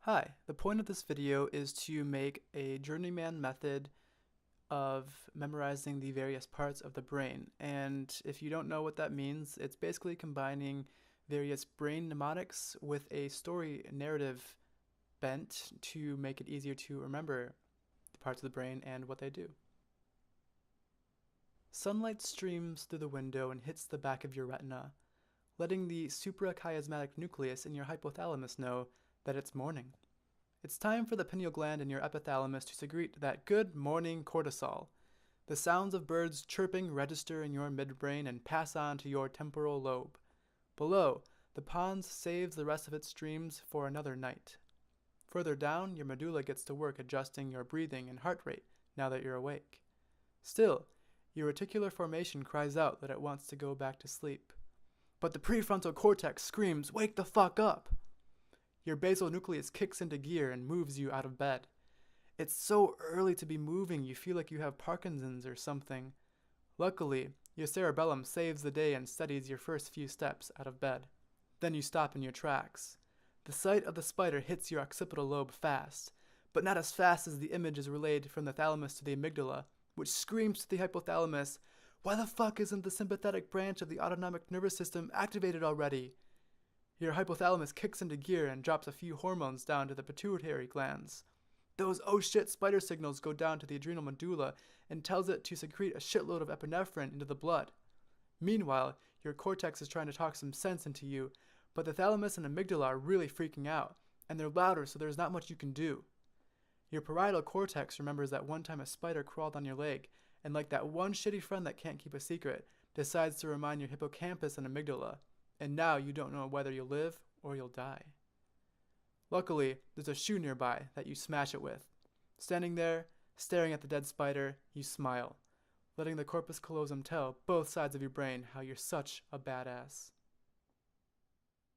Hi, the point of this video is to make a journeyman method of memorizing the various parts of the brain. And if you don't know what that means, it's basically combining various brain mnemonics with a story narrative bent to make it easier to remember the parts of the brain and what they do. Sunlight streams through the window and hits the back of your retina, letting the suprachiasmatic nucleus in your hypothalamus know that it's morning. It's time for the pineal gland in your epithalamus to secrete that good morning cortisol. The sounds of birds chirping register in your midbrain and pass on to your temporal lobe. Below, the pond saves the rest of its streams for another night. Further down, your medulla gets to work adjusting your breathing and heart rate now that you're awake. Still, your reticular formation cries out that it wants to go back to sleep. But the prefrontal cortex screams, "Wake the fuck up!" Your basal nucleus kicks into gear and moves you out of bed. It's so early to be moving you feel like you have Parkinson's or something. Luckily, your cerebellum saves the day and steadies your first few steps out of bed. Then you stop in your tracks. The sight of the spider hits your occipital lobe fast, but not as fast as the image is relayed from the thalamus to the amygdala, which screams to the hypothalamus, "Why the fuck isn't the sympathetic branch of the autonomic nervous system activated already?" Your hypothalamus kicks into gear and drops a few hormones down to the pituitary glands. Those oh shit spider signals go down to the adrenal medulla and tells it to secrete a shitload of epinephrine into the blood. Meanwhile, your cortex is trying to talk some sense into you, but the thalamus and amygdala are really freaking out, and they're louder so there's not much you can do. Your parietal cortex remembers that one time a spider crawled on your leg, and like that one shitty friend that can't keep a secret, decides to remind your hippocampus and amygdala, and now you don't know whether you'll live or you'll die. Luckily, there's a shoe nearby that you smash it with. Standing there, staring at the dead spider, you smile, letting the corpus callosum tell both sides of your brain how you're such a badass.